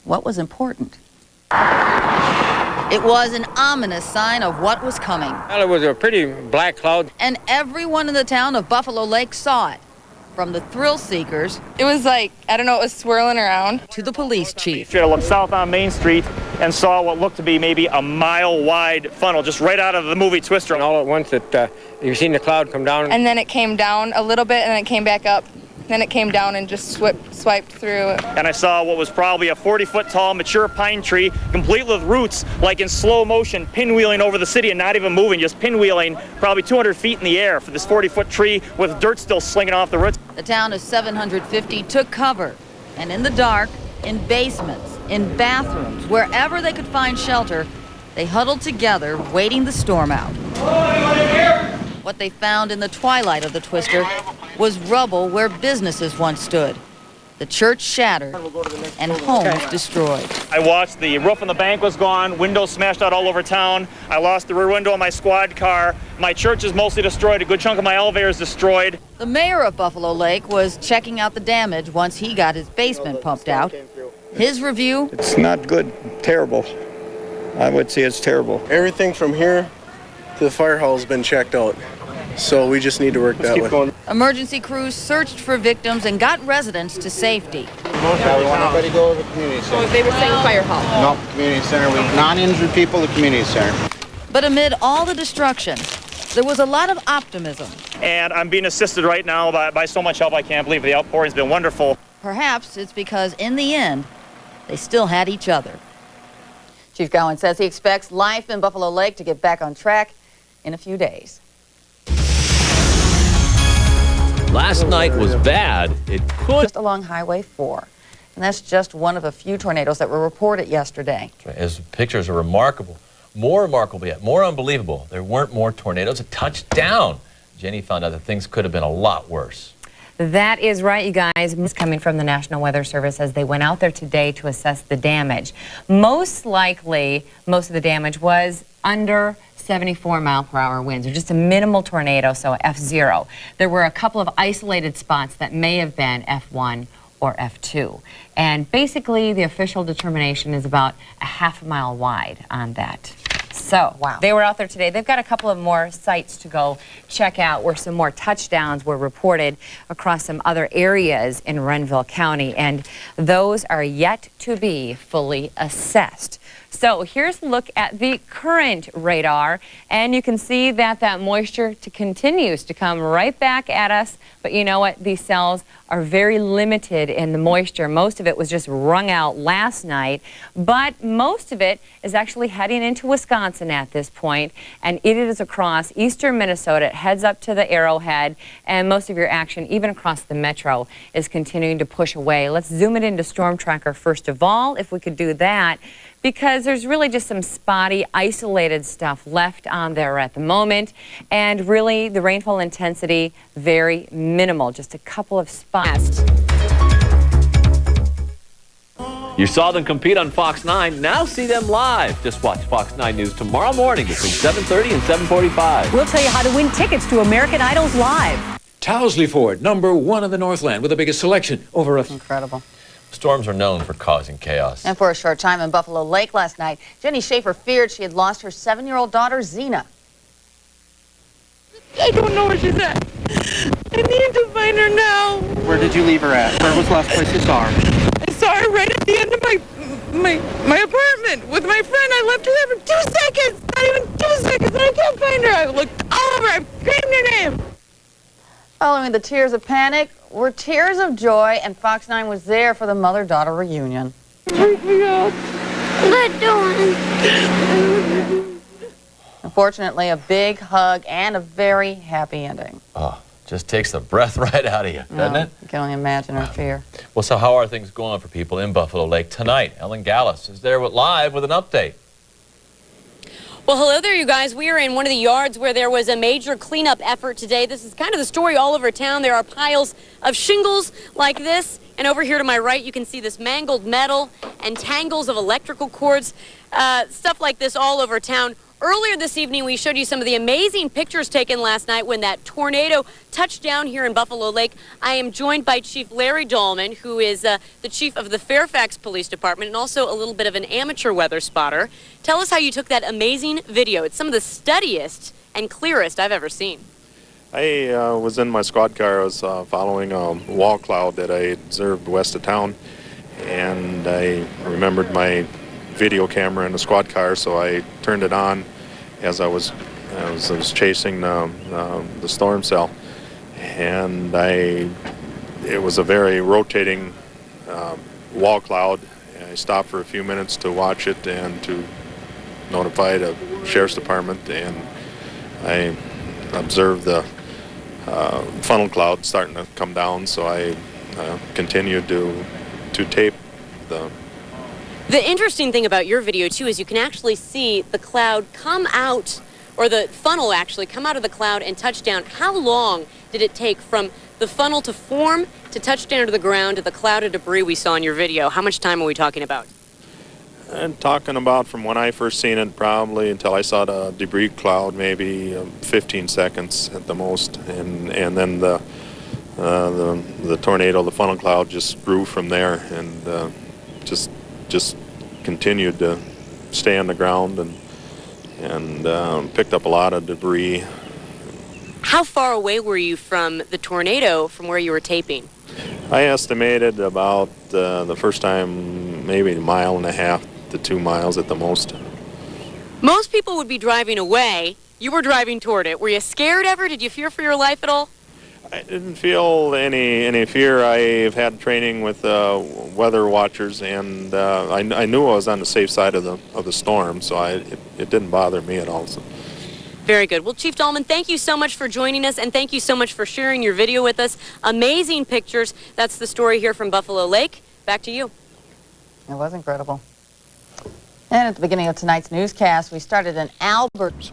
what was important. It was an ominous sign of what was coming. Well, it was a pretty black cloud. And everyone in the town of Buffalo Lake saw it. From the thrill seekers. It was like, I don't know, it was swirling around. To the police chief. I looked south on Main Street and saw what looked to be maybe a mile-wide funnel just right out of the movie Twister. And all at once, you seen the cloud come down. And then it came down a little bit, and then it came back up. Then it came down and just swiped through. And I saw what was probably a 40-foot tall mature pine tree, complete with roots, like in slow motion, pinwheeling over the city and not even moving, just pinwheeling probably 200 feet in the air for this 40-foot tree with dirt still slinging off the roots. The town of 750 took cover, and in the dark, in basements, in bathrooms, wherever they could find shelter, they huddled together, waiting the storm out. What they found in the twilight of the Twister was rubble where businesses once stood. The church shattered and homes destroyed. I watched the roof on the bank was gone, windows smashed out all over town. I lost the rear window of my squad car. My church is mostly destroyed. A good chunk of my elevator is destroyed. The mayor of Buffalo Lake was checking out the damage once he got his basement pumped out. His review? It's not good, terrible. I would say it's terrible. Everything from here to the fire hall has been checked out. So we just need to work that way. Emergency crews searched for victims and got residents to safety. Yeah, we want everybody to go to the community center. So they were saying fire hall. No, community center. We non-injured people, the community center. But amid all the destruction, there was a lot of optimism. And I'm being assisted right now by so much help I can't believe. The outpouring's been wonderful. Perhaps it's because in the end, they still had each other. Chief Gowan says he expects life in Buffalo Lake to get back on track in a few days. Last night was bad. It could. Just along Highway 4. And that's just one of a few tornadoes that were reported yesterday. His pictures are remarkable. More remarkable yet, more unbelievable. There weren't more tornadoes. It touched down. Jenny found out that things could have been a lot worse. That is right, you guys. This is coming from the National Weather Service as they went out there today to assess the damage. Most likely, most of the damage was under 74-mile-per-hour winds, or just a minimal tornado, so F0. There were a couple of isolated spots that may have been F1 or F2. And basically, the official determination is about a half a mile wide on that. So, wow. They were out there today. They've got a couple of more sites to go check out where some more touchdowns were reported across some other areas in Renville County, and those are yet to be fully assessed. So here's a look at the current radar, and you can see that that moisture continues to come right back at us. But you know what? These cells are very limited in the moisture. Most of it was just wrung out last night, but most of it is actually heading into Wisconsin at this point, and it is across eastern Minnesota. It heads up to the Arrowhead, and most of your action, even across the metro, is continuing to push away. Let's zoom it into Storm Tracker first of all, if we could do that, because there's really just some spotty, isolated stuff left on there at the moment, and really the rainfall intensity very minimal, just a couple of spots. You saw them compete on Fox 9. Now see them live. Just watch Fox 9 News tomorrow morning between 7:30 and 7:45. We'll tell you how to win tickets to American Idol's Live. Towsley Ford, #1 in the Northland with the biggest selection. Over a... Incredible. Storms are known for causing chaos. And for a short time in Buffalo Lake last night, Jenny Schaefer feared she had lost her 7-year-old daughter, Zena. I don't know where she's at. I need to find her now. Where did you leave her at? Where was the last place you saw her? I saw her right at the end of my apartment with my friend. I left her there for 2 seconds. Not even 2 seconds, and I can't find her. I looked all over. I screamed her name. Following the tears of panic were tears of joy, and Fox 9 was there for the mother-daughter reunion. Freak me out. Let Dawn. Unfortunately, a big hug and a very happy ending. Oh, just takes the breath right out of you, doesn't it? You can only imagine her fear. Well, so how are things going for people in Buffalo Lake tonight? Ellen Gallus is there live with an update. Well, hello there, you guys. We are in one of the yards where there was a major cleanup effort today. This is kind of the story all over town. There are piles of shingles like this And over here to my right, you can see this mangled metal and tangles of electrical cords, stuff like this all over town. Earlier this evening, we showed you some of the amazing pictures taken last night when that tornado touched down here in Buffalo Lake. I am joined by Chief Larry Dahlman, who is the chief of the Fairfax Police Department and also a little bit of an amateur weather spotter. Tell us how you took that amazing video. It's some of the steadiest and clearest I've ever seen. I was in my squad car. I was following a wall cloud that I observed west of town, and I remembered my video camera in the squad car, so I turned it on as I was chasing the storm cell, and it was a very rotating wall cloud. I stopped for a few minutes to watch it and to notify the sheriff's department, and I observed the funnel cloud starting to come down, so I continued to tape the. The interesting thing about your video, too, is you can actually see the cloud come out, or the funnel actually come out of the cloud and touch down. How long did it take from the funnel to form to touch down to the ground to the cloud of debris we saw in your video? How much time are we talking about? And talking about from when I first seen it, probably until I saw the debris cloud, maybe 15 seconds at the most, and then the tornado, the funnel cloud, just grew from there, and just continued to stay on the ground and picked up a lot of debris. How far away were you from the tornado from where you were taping? I estimated about the first time maybe 1.5 miles to 2 miles at the most. Most people would be driving away. You were driving toward it. Were you scared ever? Did you fear for your life at all? I didn't feel any fear. I've had training with weather watchers, and I knew I was on the safe side of the storm, so it didn't bother me at all. So. Very good. Well, Chief Dahlman, thank you so much for joining us, and thank you so much for sharing your video with us. Amazing pictures. That's the story here from Buffalo Lake. Back to you. It was incredible. And at the beginning of tonight's newscast, we started in Albert.